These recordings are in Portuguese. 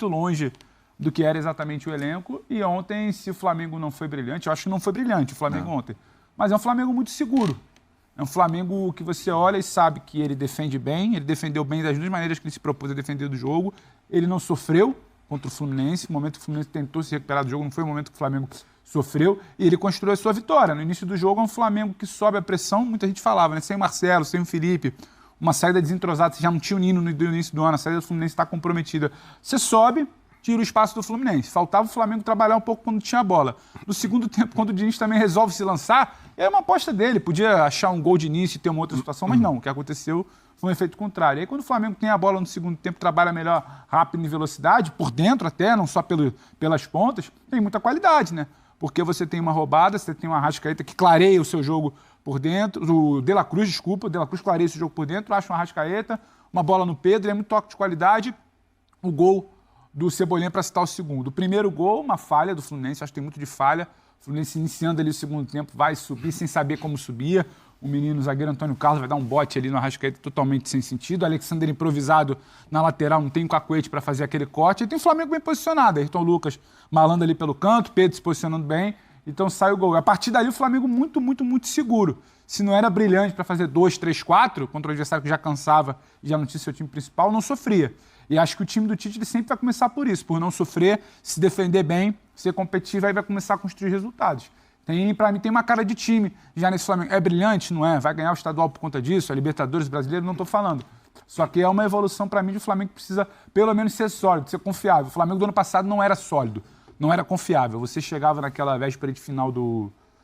muito longe do que era exatamente o elenco. E ontem, se o Flamengo não foi brilhante, eu acho que não foi brilhante o Flamengo ontem, mas é um Flamengo muito seguro. É um Flamengo que você olha e sabe que ele defende bem, ele defendeu bem das duas maneiras que ele se propôs a defender do jogo. Ele não sofreu contra o Fluminense. O momento que o Fluminense tentou se recuperar do jogo não foi o momento que o Flamengo sofreu. E ele construiu a sua vitória. No início do jogo é um Flamengo que sobe a pressão. Muita gente falava, né? Sem o Marcelo, sem o Felipe, uma saída desentrosada. Você já não tinha o Nino no início do ano. A saída do Fluminense está comprometida. Você sobe, tira o espaço do Fluminense. Faltava o Flamengo trabalhar um pouco quando tinha a bola. No segundo tempo, quando o Diniz também resolve se lançar, é uma aposta dele. Podia achar um gol de início e ter uma outra situação, mas não. O que aconteceu foi um efeito contrário. E aí, quando o Flamengo tem a bola no segundo tempo, trabalha melhor, rápido em velocidade, por dentro até, não só pelas pontas, tem muita qualidade, né? Porque você tem uma roubada, você tem uma Arrascaeta que clareia o seu jogo por dentro, o De La Cruz, desculpa, o De La Cruz clareia esse jogo por dentro, acha uma Arrascaeta, uma bola no Pedro, é muito toque de qualidade, o gol do Cebolinha para citar o segundo. O primeiro gol, uma falha do Fluminense, acho que tem muito de falha. O Fluminense iniciando ali o segundo tempo, vai subir sem saber como subia. O menino, o zagueiro Antônio Carlos, vai dar um bote ali no Arrascaeta totalmente sem sentido. O Alexander improvisado na lateral, não tem um cacuete para fazer aquele corte. E tem o Flamengo bem posicionado. Ayrton Lucas malando ali pelo canto, Pedro se posicionando bem. Então sai o gol. A partir dali o Flamengo muito, muito, muito seguro. Se não era brilhante para fazer 2, 3, 4, contra o adversário que já cansava e já não tinha seu time principal, não sofria. E acho que o time do Tite ele sempre vai começar por isso, por não sofrer, se defender bem, ser competitivo, aí vai começar a construir resultados. Para mim, tem uma cara de time já nesse Flamengo. É brilhante? Não é? Vai ganhar o estadual por conta disso? A Libertadores brasileiro? Não estou falando. Só que é uma evolução para mim de o Flamengo precisa, pelo menos, ser sólido, ser confiável. O Flamengo do ano passado não era sólido, não era confiável. Você chegava naquela véspera de final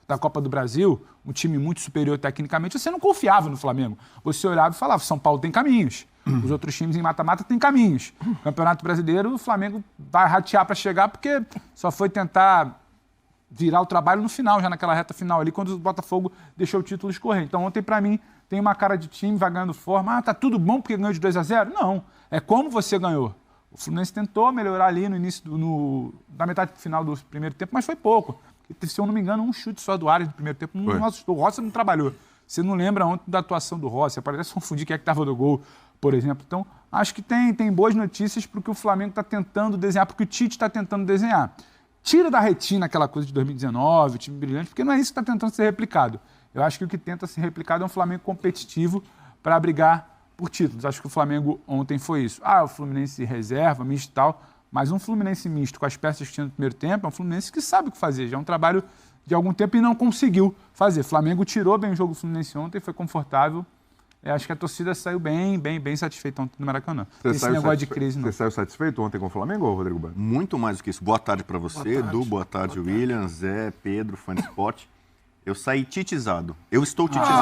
da Copa do Brasil, um time muito superior tecnicamente, você não confiava no Flamengo. Você olhava e falava, São Paulo tem caminhos. Os outros times em mata-mata têm caminhos. Campeonato Brasileiro, o Flamengo vai ratear para chegar porque só foi tentar virar o trabalho no final, já naquela reta final ali, quando o Botafogo deixou o título escorrer. Então ontem, para mim, tem uma cara de time, vai ganhando forma. Ah, tá tudo bom porque ganhou de 2-0? Não. É como você ganhou. O Fluminense tentou melhorar ali no início, da metade final do primeiro tempo, mas foi pouco. Se eu não me engano, um chute só do Ares no primeiro tempo não assustou. O Rossi não trabalhou. Você não lembra ontem da atuação do Rossi, parece confundir quem é que estava no gol, por exemplo. Então, acho que tem boas notícias porque o Flamengo está tentando desenhar, porque o Tite está tentando desenhar. Tira da retina aquela coisa de 2019, o time brilhante, porque não é isso que está tentando ser replicado. Eu acho que o que tenta ser replicado é um Flamengo competitivo para brigar por títulos. Acho que o Flamengo ontem foi isso. O Fluminense reserva, misto e tal, mas um Fluminense misto com as peças que tinha no primeiro tempo é um Fluminense que sabe o que fazer. Já é um trabalho de algum tempo e não conseguiu fazer. O Flamengo tirou bem o jogo do Fluminense ontem, foi confortável. Acho que a torcida saiu bem satisfeita ontem no Maracanã. Esse negócio de crise, não. Você saiu satisfeito ontem com o Flamengo, Rodrigo Banho? Muito mais do que isso. Boa tarde para você, Edu. Boa tarde, William, Zé, Pedro, fã de esporte. Eu saí titizado. Eu estou titizado.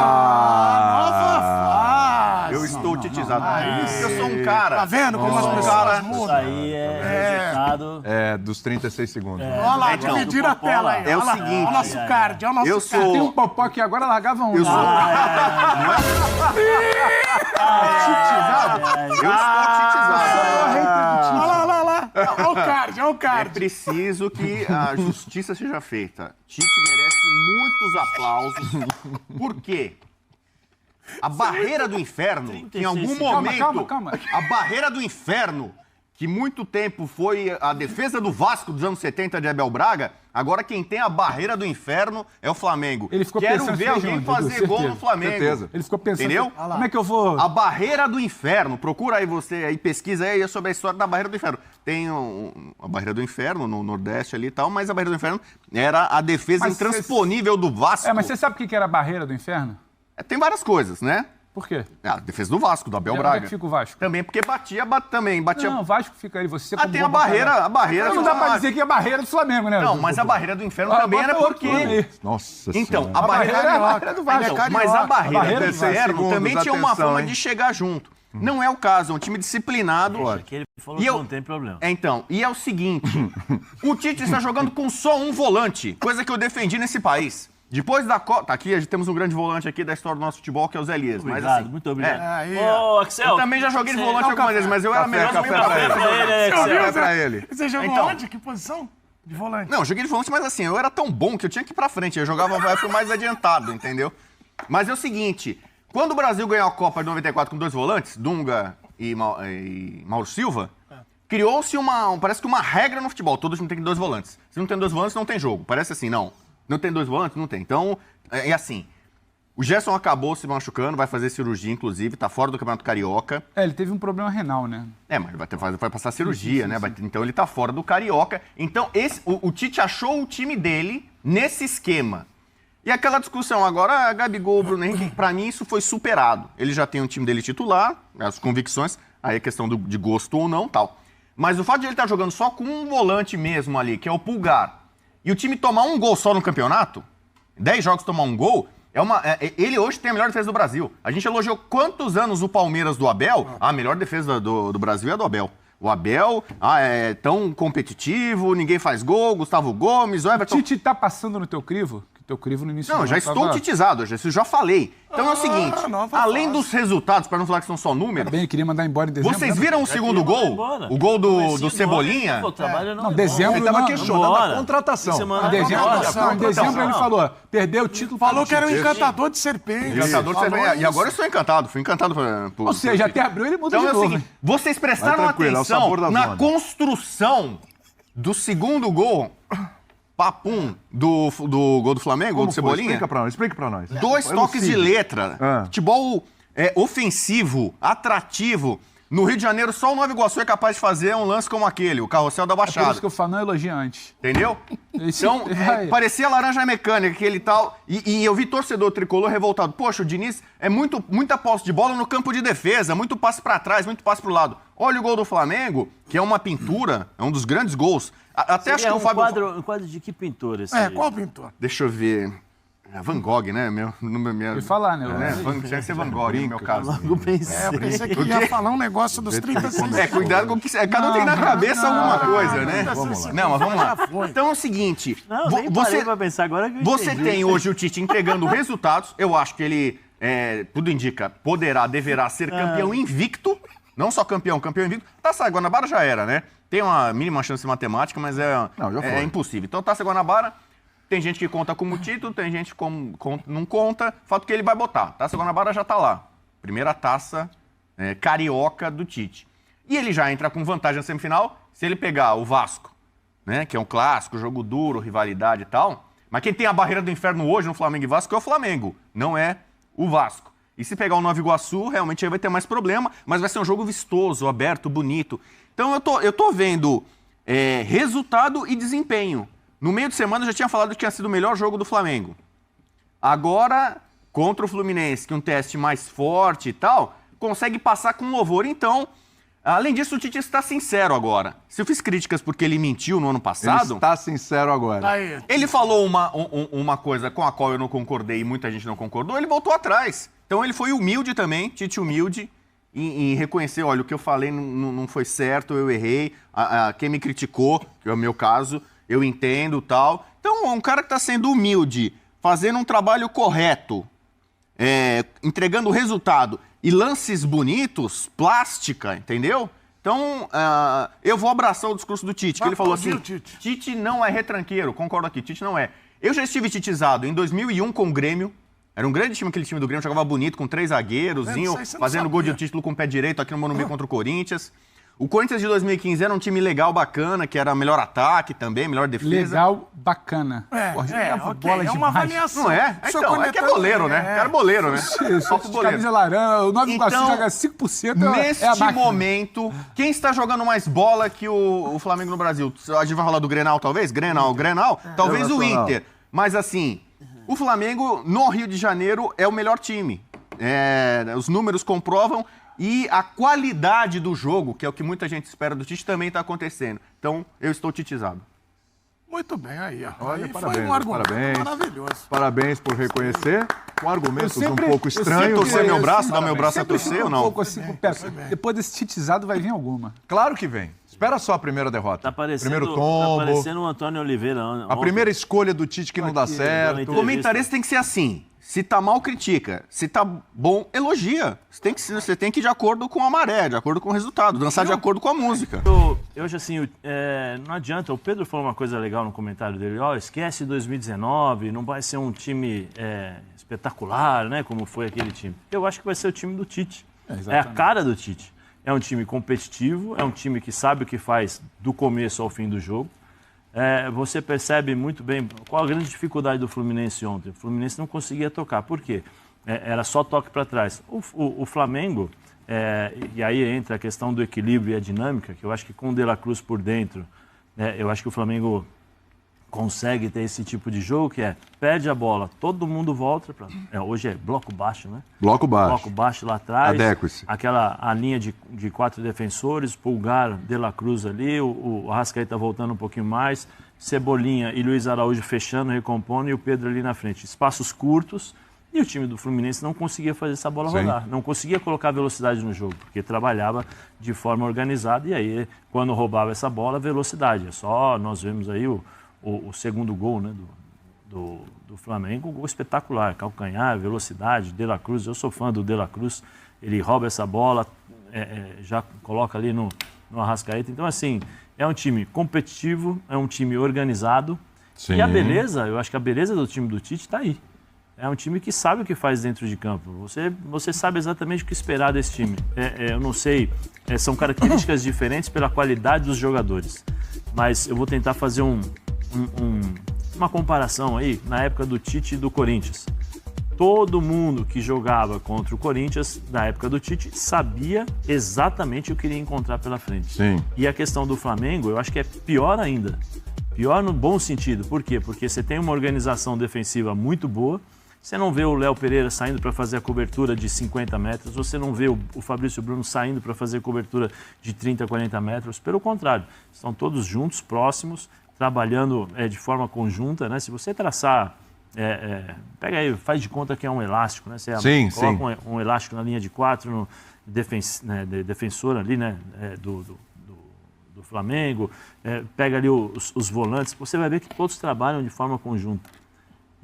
Eu estou titizado. Eu sou um cara. Tá vendo como as pessoas mudam? Isso aí é resultado. Dos 36 segundos. Olha lá, dividiram a tela aí. É o Olha lá, seguinte. olha o nosso card, olha o nosso Eu card. sou... Tem um popó aqui agora, largava um. Eu sou... Eu estou titizado. Olha lá. Olha o card, olha o É card. preciso que a justiça seja feita. Tite merece muitos aplausos. Por quê? A barreira do inferno, que em algum momento... Calma. A barreira do inferno, que muito tempo foi a defesa do Vasco dos anos 70 de Abel Braga, agora quem tem a barreira do inferno é o Flamengo. Ele ficou Quero pensando ver assim, alguém Edu, fazer certeza. gol no Flamengo. Certeza. Ele ficou pensando... Entendeu? Como é que eu vou... A barreira do inferno, procura aí você, aí pesquisa aí sobre a história da barreira do inferno. Tem a barreira do inferno no Nordeste ali e tal, mas a barreira do inferno era a defesa Mas intransponível do Vasco. mas você sabe o que era a barreira do inferno? Tem várias coisas, né? Por quê? A defesa do Vasco, do Abel Onde é Braga. que fica o Vasco? Também porque batia. Não, o Vasco fica aí, você como tem bom a barreira. Não dá pra dizer que é a barreira do Flamengo, né? Não, mas a barreira do inferno também era porque... Nossa Então, Senhora. a barreira é a barreira do Vasco. Então, mas a barreira do Vasco. inferno também Segundos, tinha uma atenção, forma hein? de chegar junto. Não é o caso, é um time disciplinado. Que ele falou E que eu- não tem problema. Então, e é o seguinte, o Tite está jogando com só um volante, coisa que eu defendi nesse país. Depois da Copa... Tá aqui, temos um grande volante aqui da história do nosso futebol, que é o Zé Elias. Mas, Obrigado, assim, muito obrigado. Aí, Ô, Axel. eu também já joguei de volante algumas vezes, mas eu era melhor no meio café pra pra frente. Pra ele, Você ouviu, Axel. É pra ele. Você jogou Então. onde? Que posição? De volante. Não, eu joguei de volante, mas assim, eu era tão bom que eu tinha que ir pra frente. Eu jogava eu fui mais adiantado, entendeu? Mas é o seguinte, quando o Brasil ganhou a Copa de 94 com dois volantes, Dunga e Mauro Silva, criou-se parece que uma regra no futebol. Todo time tem 2 volantes. Se não tem 2 volantes, não tem jogo. Parece assim, não. Não tem 2 volantes, não tem. Então, é assim. O Gerson acabou se machucando, vai fazer cirurgia, inclusive, tá fora do Campeonato Carioca. Ele teve um problema renal, né? Mas vai passar cirurgia, né? Então ele tá fora do Carioca. Então o Tite achou o time dele nesse esquema. E aquela discussão agora, Gabigol, Bruno Henrique, pra mim isso foi superado. Ele já tem o time dele titular, as convicções, aí é questão de gosto ou não, tal. Mas o fato de ele estar jogando só com um volante mesmo ali, que é o Pulgar, e o time tomar um gol só no campeonato, 10 jogos tomar um gol, ele hoje tem a melhor defesa do Brasil. A gente elogiou quantos anos o Palmeiras do Abel? A melhor defesa do Brasil é a do Abel. O Abel é tão competitivo, ninguém faz gol, Gustavo Gomes, o Everton... O Tite tá passando no teu crivo? Teu crivo no início Não, já estou titizado, isso já falei. Então é o seguinte, além dos resultados, para não falar que são só números... Bem, eu queria mandar embora em dezembro. Vocês viram o segundo gol? O gol do Cebolinha? Não, dezembro Ele tava não. questionando a contratação. Em dezembro ele falou, perdeu o título... Falou que era um encantador de serpente. E agora eu estou encantado, fui encantado por... Ou seja, até abril ele mudou Então de é o novo. seguinte, vocês prestaram atenção na construção do segundo gol, papum, do gol do Flamengo, gol do Cebolinha? Explica pra nós. 2 toques de letra. Futebol ofensivo, atrativo. No Rio de Janeiro, só o Nova Iguaçu é capaz de fazer um lance como aquele, o Carrossel da Por Baixada. isso que eu falo, não elogia antes. Entendeu? Então, parecia laranja mecânica, aquele tal. E eu vi torcedor tricolor revoltado. Poxa, o Diniz é muita posse de bola no campo de defesa, muito passe pra trás, muito passe pro lado. Olha o gol do Flamengo, que é uma pintura, é um dos grandes gols. Até acho que o Fábio... Um quadro de que pintor esse? Qual pintor? Deixa eu ver. Van Gogh, né? E falar, né? Tinha que ser Van Gogh, no meu caso. Eu pensei que ia falar um negócio dos 36. Cuidado com o que... Cada um tem na cabeça alguma coisa, né? Vamos lá. Não, mas vamos lá. Então é o seguinte... Não, nem parei pra pensar agora que eu Você entendi. tem hoje o Tite entregando resultados. Eu acho que ele, tudo indica, deverá ser campeão invicto. Não só campeão invicto. Taça Guanabara já era, né? Tem uma mínima chance matemática, mas é impossível. Então, Taça Guanabara, tem gente que conta como título, tem gente que não conta. Fato que ele vai botar. Taça Guanabara já tá lá. Primeira taça carioca do Tite. E ele já entra com vantagem na semifinal se ele pegar o Vasco, né? Que é um clássico, jogo duro, rivalidade e tal. Mas quem tem a barreira do inferno hoje no Flamengo e Vasco é o Flamengo, não é o Vasco. E se pegar o Nova Iguaçu, realmente aí vai ter mais problema, mas vai ser um jogo vistoso, aberto, bonito. Então eu tô vendo resultado e desempenho. No meio de semana eu já tinha falado que tinha sido o melhor jogo do Flamengo. Agora, contra o Fluminense, que é um teste mais forte e tal, consegue passar com louvor. Então, além disso, o Tite está sincero agora. Se eu fiz críticas porque ele mentiu no ano passado... Ele está sincero agora. Ele falou uma coisa com a qual eu não concordei e muita gente não concordou, ele voltou atrás. Então ele foi humilde também, Tite humilde, em reconhecer, olha, o que eu falei não foi certo, eu errei, quem me criticou, que é o meu caso, eu entendo e tal. Então, um cara que está sendo humilde, fazendo um trabalho correto, entregando resultado e lances bonitos, plástica, entendeu? Então, eu vou abraçar o discurso do Tite, que ele falou assim, Tite não é retranqueiro, concordo aqui, Tite não é. Eu já estive titizado em 2001 com o Grêmio, era um grande time, aquele time do Grêmio, jogava bonito, com 3 zagueiros, fazendo gol de título com o pé direito aqui no Morumbi contra o Corinthians. O Corinthians de 2015 era um time legal, bacana, que era melhor ataque também, melhor defesa. Legal, bacana. É uma avaliação. Não é? Então, é que é goleiro, né? Era boleiro, né? Só com camisa laranja, o Nova Iguaçu joga 5%. Neste momento, quem está jogando mais bola que o Flamengo no Brasil? A gente vai falar do Grenal, talvez? Grenal. Talvez o Inter. Mas assim, o Flamengo no Rio de Janeiro é o melhor time. Os números comprovam. E a qualidade do jogo, que é o que muita gente espera do Tite, também está acontecendo. Então, eu estou titizado. Muito bem, aí. Olha, Aí parabéns, foi um argumento parabéns. maravilhoso. Parabéns por reconhecer. Com argumentos um pouco estranhos. Torcer meu braço, dar meu braço a torcer ou não? Um pouco assim, depois desse titizado vai vir alguma. Claro que vem. Espera só a primeira derrota. Tá parecendo, Primeiro tombo. Tá parecendo o Antônio Oliveira. A primeira escolha do Tite que não dá certo. O comentarista tem que ser assim. Se tá mal, critica. Se tá bom, elogia. Você tem que ir de acordo com a maré, de acordo com o resultado, dançar de acordo com a música. Eu acho assim, não adianta. O Pedro falou uma coisa legal no comentário dele. Esquece 2019, não vai ser um time espetacular, né? Como foi aquele time. Eu acho que vai ser o time do Tite. É a cara do Tite. é um time competitivo, é um time que sabe o que faz do começo ao fim do jogo. Você percebe muito bem qual a grande dificuldade do Fluminense ontem. O Fluminense não conseguia tocar. Por quê? Era só toque para trás. O Flamengo, e aí entra a questão do equilíbrio e a dinâmica, que eu acho que com o De La Cruz por dentro, eu acho que o Flamengo consegue ter esse tipo de jogo, que perde a bola, todo mundo volta para... hoje é bloco baixo, né? Bloco baixo. Bloco baixo lá atrás. Adeque-se. A linha de 4 defensores, Pulgar, De La Cruz ali, o Arrascaeta voltando um pouquinho mais, Cebolinha e Luiz Araújo fechando, recompondo, e o Pedro ali na frente. Espaços curtos, e o time do Fluminense não conseguia fazer essa bola rodar, não conseguia colocar velocidade no jogo, porque trabalhava de forma organizada, e aí, quando roubava essa bola, velocidade. Só nós vemos aí o segundo gol, né, do Flamengo, um gol espetacular, calcanhar, velocidade, De La Cruz. Eu sou fã do De La Cruz, ele rouba essa bola, já coloca ali no Arrascaeta. Então, assim, é um time competitivo, é um time organizado. Sim. E a beleza, eu acho que a beleza do time do Tite está aí. É um time que sabe o que faz dentro de campo. Você sabe exatamente o que esperar desse time. Eu não sei, são características diferentes pela qualidade dos jogadores. Mas eu vou tentar fazer uma comparação aí na época do Tite e do Corinthians. Todo mundo que jogava contra o Corinthians, na época do Tite, sabia exatamente o que iria encontrar pela frente. Sim. E a questão do Flamengo, eu acho que é pior ainda. Pior no bom sentido. Por quê? Porque você tem uma organização defensiva muito boa, você não vê o Léo Pereira saindo para fazer a cobertura de 50 metros, você não vê o Fabrício Bruno saindo para fazer cobertura de 30, 40 metros. Pelo contrário, estão todos juntos, próximos, trabalhando de forma conjunta, né? Se você traçar, pega aí, faz de conta que é um elástico, né? Você coloca um elástico na linha de 4, defensor ali, né? Do Flamengo, pega ali os volantes, você vai ver que todos trabalham de forma conjunta.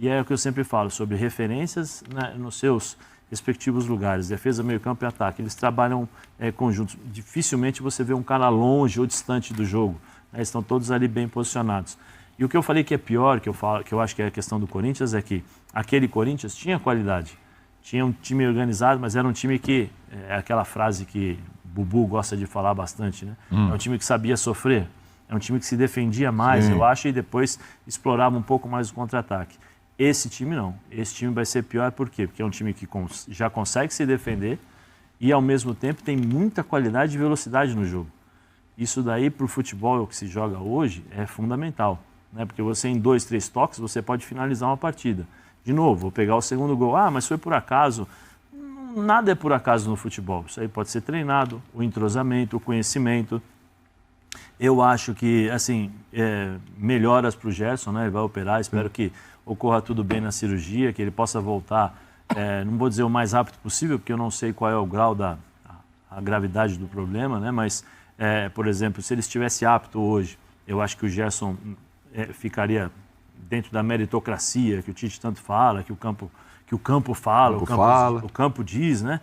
E é o que eu sempre falo, sobre referências, né, nos seus respectivos lugares, defesa, meio campo e ataque. Eles trabalham conjuntos. Dificilmente você vê um cara longe ou distante do jogo. Né, estão todos ali bem posicionados. E o que eu falei que é pior, que eu acho que é a questão do Corinthians, é que aquele Corinthians tinha qualidade. Tinha um time organizado, mas era um time que... É aquela frase que Bubu gosta de falar bastante, né? É um time que sabia sofrer. É um time que se defendia mais, eu acho, e depois explorava um pouco mais o contra-ataque. Esse time não. Esse time vai ser pior por quê? Porque é um time que já consegue se defender e, ao mesmo tempo, tem muita qualidade e velocidade no jogo. Isso daí, para o futebol que se joga hoje, é fundamental. Né? Porque você, em 2, 3 toques, você pode finalizar uma partida. De novo, vou pegar o segundo gol. Mas foi por acaso. Nada é por acaso no futebol. Isso aí pode ser treinado, o entrosamento, o conhecimento. Eu acho que, assim, melhoras para o Gerson, né? Ele vai operar, espero que ocorra tudo bem na cirurgia, que ele possa voltar, não vou dizer o mais rápido possível, porque eu não sei qual é o grau a gravidade do problema, né? Mas, por exemplo, se ele estivesse apto hoje, eu acho que o Gerson ficaria dentro da meritocracia, que o Tite tanto fala, que o campo fala, o campo diz, né?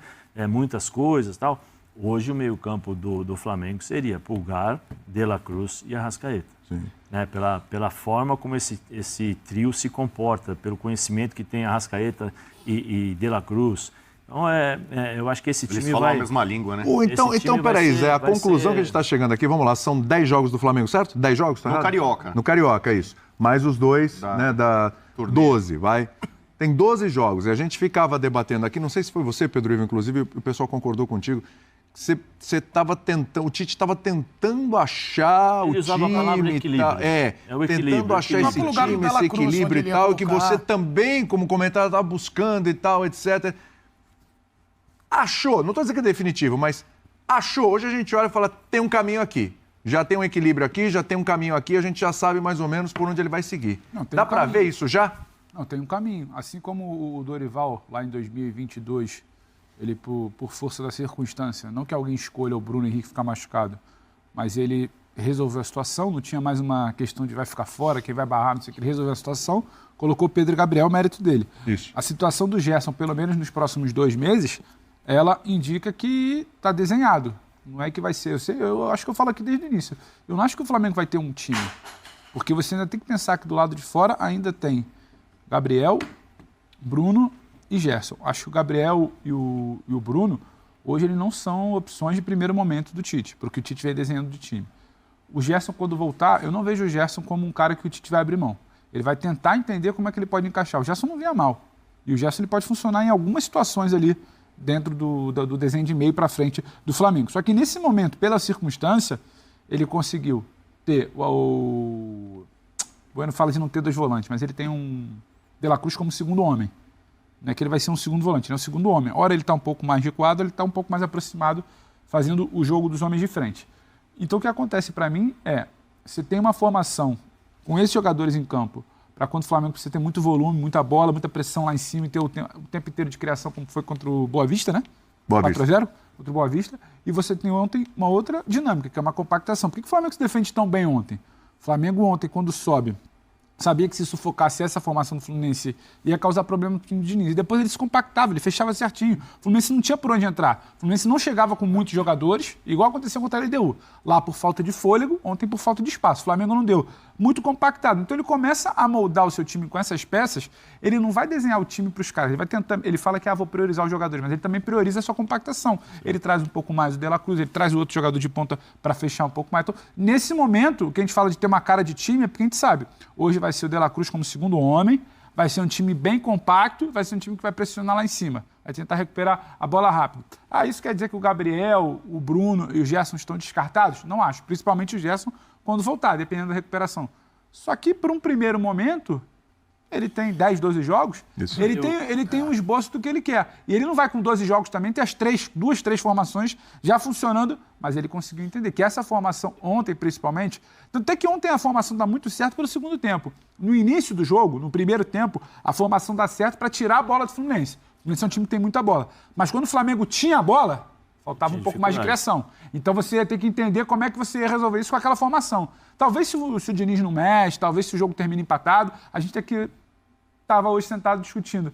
Muitas coisas e tal. Hoje o meio-campo do Flamengo seria Pulgar, De La Cruz e Arrascaeta. Né? Pela forma como esse trio se comporta, pelo conhecimento que tem Arrascaeta e De La Cruz. Então, eu acho que esse time Eles falam a mesma língua, né? Então peraí, Zé, a conclusão que a gente está chegando aqui, vamos lá, são 10 jogos do Flamengo, certo? 10 jogos? Tá no errado? Carioca. No Carioca, isso. Mais os dois, né, da 12, vai. Tem 12 jogos, e a gente ficava debatendo aqui, não sei se foi você, Pedro Ivo, inclusive, o pessoal concordou contigo, você estava tentando, o Tite estava tentando achar Ele o usava a palavra time, equilíbrio. o equilíbrio, tentando achar esse time, esse equilíbrio e tal, que você também, como comentário, estava buscando e tal, etc. Achou, não estou dizendo que é definitivo, mas achou. Hoje a gente olha e fala, tem um caminho aqui. Já tem um equilíbrio aqui, já tem um caminho aqui, a gente já sabe mais ou menos por onde ele vai seguir. Dá para ver isso já? Não, tem um caminho. Assim como o Dorival, lá em 2022, ele, por força da circunstância, não que alguém escolha o Bruno Henrique ficar machucado, mas ele resolveu a situação, não tinha mais uma questão de vai ficar fora, quem vai barrar, não sei o que, ele resolveu a situação, colocou Pedro e Gabriel, mérito dele. Isso. A situação do Gerson, pelo menos nos próximos 2 meses, ela indica que está desenhado. Não é que vai ser. Eu acho que eu falo aqui desde o início. Eu não acho que o Flamengo vai ter um time. Porque você ainda tem que pensar que do lado de fora ainda tem Gabriel, Bruno e Gerson. Acho que o Gabriel e o Bruno, hoje eles não são opções de primeiro momento do Tite, para o que o Tite vem desenhando do time. O Gerson, quando voltar, eu não vejo o Gerson como um cara que o Tite vai abrir mão. Ele vai tentar entender como é que ele pode encaixar. O Gerson não vinha mal. E o Gerson ele pode funcionar em algumas situações ali dentro do desenho de meio para frente do Flamengo. Só que nesse momento, pela circunstância, ele conseguiu ter o Bueno fala de não ter 2 volantes, mas ele tem um De La Cruz como segundo homem. Não é que ele vai ser um segundo volante, ele é um segundo homem. Ora ele está um pouco mais recuado, ele está um pouco mais aproximado, fazendo o jogo dos homens de frente. Então o que acontece para mim é, você tem uma formação com esses jogadores em campo, para quando o Flamengo precisa ter muito volume, muita bola, muita pressão lá em cima e ter o tempo inteiro de criação, como foi contra o Boa Vista, né? Boa Vista. 4-0 contra o Boa Vista. E você tem ontem uma outra dinâmica, que é uma compactação. Por que o Flamengo se defende tão bem ontem? O Flamengo ontem, quando sobe, sabia que se sufocasse essa formação do Fluminense ia causar problema no time do Diniz. E depois ele se compactava, ele fechava certinho. O Fluminense não tinha por onde entrar. O Fluminense não chegava com muitos jogadores, igual aconteceu contra a LDU. Lá por falta de fôlego, ontem por falta de espaço. O Flamengo não deu. Muito compactado. Então ele começa a moldar o seu time com essas peças, ele não vai desenhar o time para os caras. Ele vai tentar, ele fala que vou priorizar os jogadores, mas ele também prioriza a sua compactação. Ele traz um pouco mais o De La Cruz, ele traz o outro jogador de ponta para fechar um pouco mais. Então, nesse momento, o que a gente fala de ter uma cara de time é porque a gente sabe, hoje vai ser o De La Cruz como segundo homem, vai ser um time bem compacto, vai ser um time que vai pressionar lá em cima, vai tentar recuperar a bola rápido. Isso quer dizer que o Gabriel, o Bruno e o Gerson estão descartados? Não acho, principalmente o Gerson quando voltar, dependendo da recuperação. Só que, por um primeiro momento, ele tem 10, 12 jogos, ele tem um esboço do que ele quer. E ele não vai com 12 jogos também, tem as 2, 3 formações já funcionando, mas ele conseguiu entender que essa formação, ontem principalmente, tanto é que ontem a formação dá muito certo pelo segundo tempo. No início do jogo, no primeiro tempo, a formação dá certo para tirar a bola do Fluminense. O Fluminense é um time que tem muita bola. Mas quando o Flamengo tinha a bola, faltava um pouco mais de criação. Então você ia ter que entender como é que você ia resolver isso com aquela formação. Talvez se o Diniz não mexe, talvez se o jogo termine empatado, a gente aqui estava hoje sentado discutindo.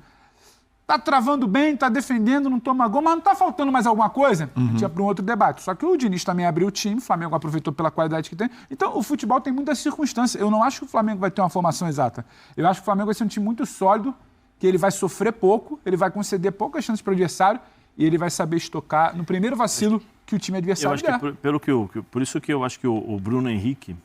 Tá travando bem, tá defendendo, não toma gol, mas não tá faltando mais alguma coisa? Tinha para um outro debate. Só que o Diniz também abriu o time, o Flamengo aproveitou pela qualidade que tem. Então o futebol tem muitas circunstâncias. Eu não acho que o Flamengo vai ter uma formação exata. Eu acho que o Flamengo vai ser um time muito sólido, que ele vai sofrer pouco, ele vai conceder poucas chances para o adversário, e ele vai saber estocar no primeiro vacilo que o time adversário der. Por isso que eu acho que o Bruno Henrique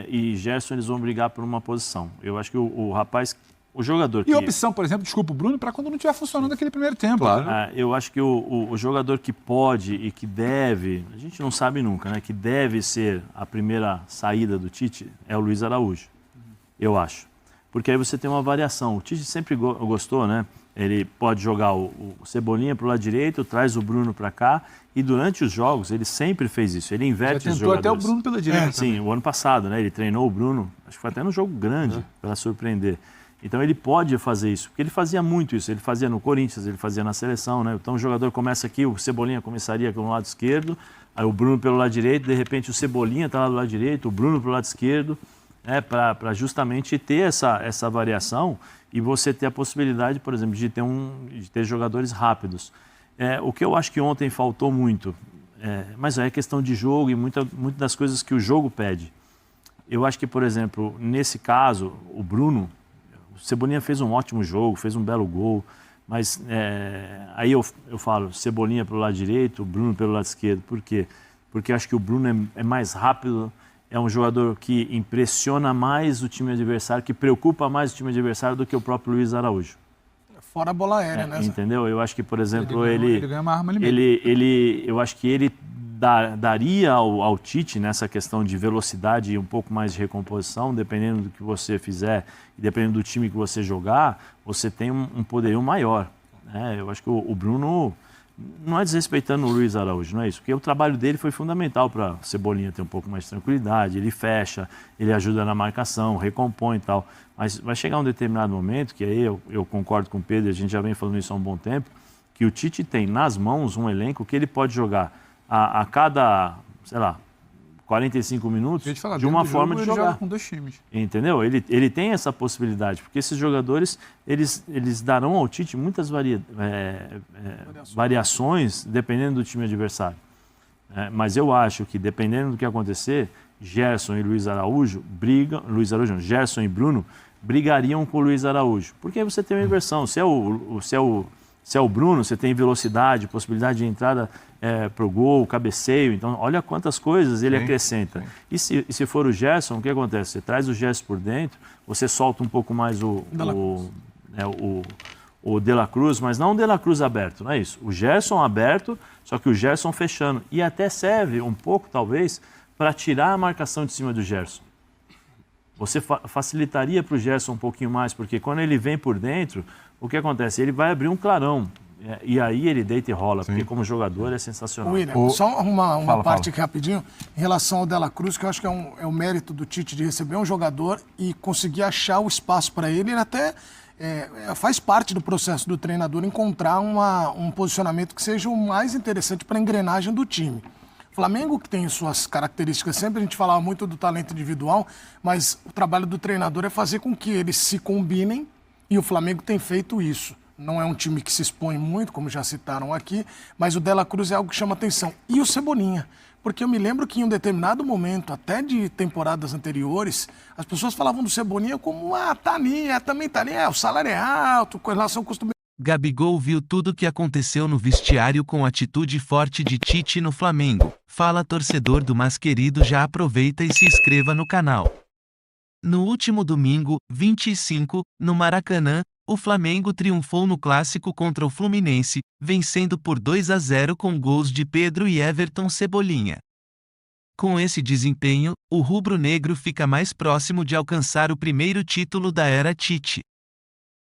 e Gerson eles vão brigar por uma posição. Eu acho que o rapaz, o jogador que... E opção, por exemplo, desculpa, o Bruno, para quando não estiver funcionando aquele primeiro tempo. Claro. Eu acho que o jogador que pode e que deve, a gente não sabe nunca, né? Que deve ser a primeira saída do Tite é o Luiz Araújo. Eu acho. Porque aí você tem uma variação. O Tite sempre gostou, né? Ele pode jogar o Cebolinha para o lado direito, traz o Bruno para cá, e durante os jogos ele sempre fez isso. Ele inverte os jogadores. Até o Bruno pela direita. Sim, o ano passado, né? Ele treinou o Bruno, acho que foi até no jogo grande, para surpreender. Então ele pode fazer isso, porque ele fazia muito isso. Ele fazia no Corinthians, ele fazia na seleção, né? Então o jogador começa aqui, o Cebolinha começaria pelo lado esquerdo, aí o Bruno pelo lado direito, de repente o Cebolinha está lá do lado direito, o Bruno pelo lado esquerdo, para justamente ter essa variação e você ter a possibilidade, por exemplo, de ter jogadores rápidos. O que eu acho que ontem faltou muito, mas é questão de jogo e muitas das coisas que o jogo pede. Eu acho que, por exemplo, nesse caso, o Bruno, o Cebolinha fez um ótimo jogo, fez um belo gol, mas aí eu falo Cebolinha pelo lado direito, o Bruno pelo lado esquerdo. Por quê? Porque eu acho que o Bruno é mais rápido, é um jogador que impressiona mais o time adversário, que preocupa mais o time adversário do que o próprio Luiz Araújo. Fora a bola aérea, né? Entendeu? Eu acho que, por exemplo, ele ganha uma arma ali mesmo. Eu acho que ele daria ao Tite, nessa questão de velocidade e um pouco mais de recomposição, dependendo do que você fizer e dependendo do time que você jogar, você tem um poderio maior. Né? Eu acho que o Bruno... Não é desrespeitando o Luiz Araújo, não é isso? Porque o trabalho dele foi fundamental para o Cebolinha ter um pouco mais de tranquilidade. Ele fecha, ele ajuda na marcação, recompõe e tal. Mas vai chegar um determinado momento, que aí eu concordo com o Pedro, a gente já vem falando isso há um bom tempo, que o Tite tem nas mãos um elenco que ele pode jogar a cada, sei lá, 45 minutos de uma forma de jogar. Ele joga com 2 times. Entendeu? Ele tem essa possibilidade, porque esses jogadores, eles darão ao Tite muitas variações dependendo do time adversário. Mas eu acho que, dependendo do que acontecer, Gerson e Luiz Araújo Gerson e Bruno brigariam com o Luiz Araújo. Porque aí você tem uma inversão. Se é o Se é o Bruno, você tem velocidade, possibilidade de entrada para o gol, cabeceio. Então, olha quantas coisas ele acrescenta. E se for o Gerson, o que acontece? Você traz o Gerson por dentro, você solta um pouco mais o De La Cruz, mas não o De La Cruz aberto, não é isso. O Gerson aberto, só que o Gerson fechando. E até serve um pouco, talvez, para tirar a marcação de cima do Gerson. Você facilitaria para o Gerson um pouquinho mais, porque quando ele vem por dentro, o que acontece? Ele vai abrir um clarão. E aí ele deita e rola, porque como jogador é sensacional. William, só arrumar uma parte aqui rapidinho, em relação ao De La Cruz, que eu acho que é o mérito do Tite de receber um jogador e conseguir achar o espaço para ele. Ele até faz parte do processo do treinador encontrar um posicionamento que seja o mais interessante para a engrenagem do time. O Flamengo, que tem suas características, sempre a gente falava muito do talento individual, mas o trabalho do treinador é fazer com que eles se combinem, e o Flamengo tem feito isso. Não é um time que se expõe muito, como já citaram aqui, mas o De La Cruz é algo que chama atenção. E o Cebolinha, porque eu me lembro que em um determinado momento, até de temporadas anteriores, as pessoas falavam do Cebolinha como, tá ali, também tá ali, o salário é alto, com relação ao custo... Gabigol viu tudo o que aconteceu no vestiário com atitude forte de Tite no Flamengo. Fala torcedor do mais querido, já aproveita e se inscreva no canal. No último domingo, 25, no Maracanã, o Flamengo triunfou no clássico contra o Fluminense, vencendo por 2-0 com gols de Pedro e Everton Cebolinha. Com esse desempenho, o rubro-negro fica mais próximo de alcançar o primeiro título da era Tite.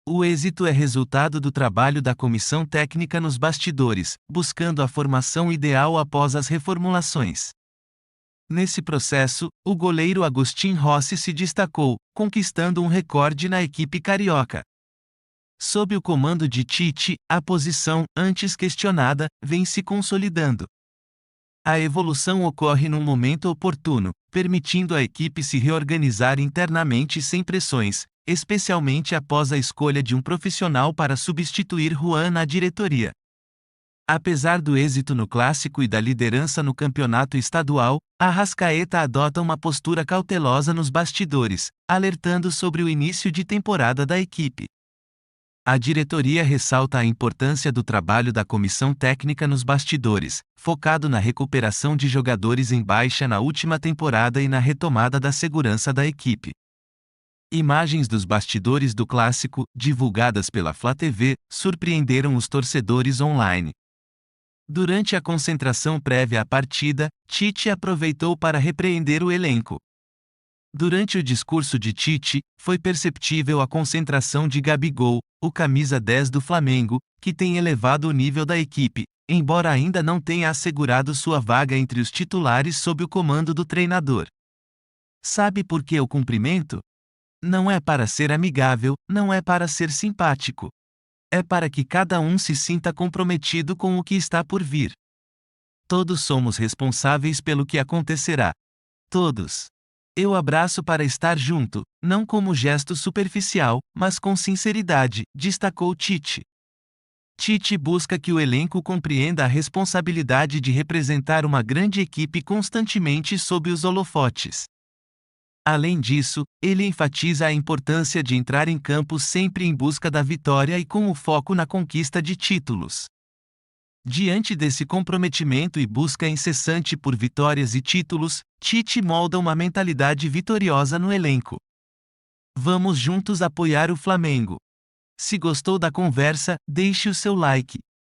O êxito é resultado do trabalho da comissão técnica nos bastidores, buscando a formação ideal após as reformulações. Nesse processo, o goleiro Agustin Rossi se destacou, conquistando um recorde na equipe carioca. Sob o comando de Tite, a posição, antes questionada, vem se consolidando. A evolução ocorre num momento oportuno, permitindo à equipe se reorganizar internamente sem pressões, especialmente após a escolha de um profissional para substituir Juan na diretoria. Apesar do êxito no clássico e da liderança no campeonato estadual, Arrascaeta adota uma postura cautelosa nos bastidores, alertando sobre o início de temporada da equipe. A diretoria ressalta a importância do trabalho da comissão técnica nos bastidores, focado na recuperação de jogadores em baixa na última temporada e na retomada da segurança da equipe. Imagens dos bastidores do clássico, divulgadas pela Flá TV, surpreenderam os torcedores online. Durante a concentração prévia à partida, Tite aproveitou para repreender o elenco. Durante o discurso de Tite, foi perceptível a concentração de Gabigol, o camisa 10 do Flamengo, que tem elevado o nível da equipe, embora ainda não tenha assegurado sua vaga entre os titulares sob o comando do treinador. Sabe por que o cumprimento? Não é para ser amigável, não é para ser simpático. É para que cada um se sinta comprometido com o que está por vir. Todos somos responsáveis pelo que acontecerá. Todos. Eu abraço para estar junto, não como gesto superficial, mas com sinceridade, destacou Tite. Tite busca que o elenco compreenda a responsabilidade de representar uma grande equipe constantemente sob os holofotes. Além disso, ele enfatiza a importância de entrar em campo sempre em busca da vitória e com o foco na conquista de títulos. Diante desse comprometimento e busca incessante por vitórias e títulos, Tite molda uma mentalidade vitoriosa no elenco. Vamos juntos apoiar o Flamengo. Se gostou da conversa, deixe o seu like.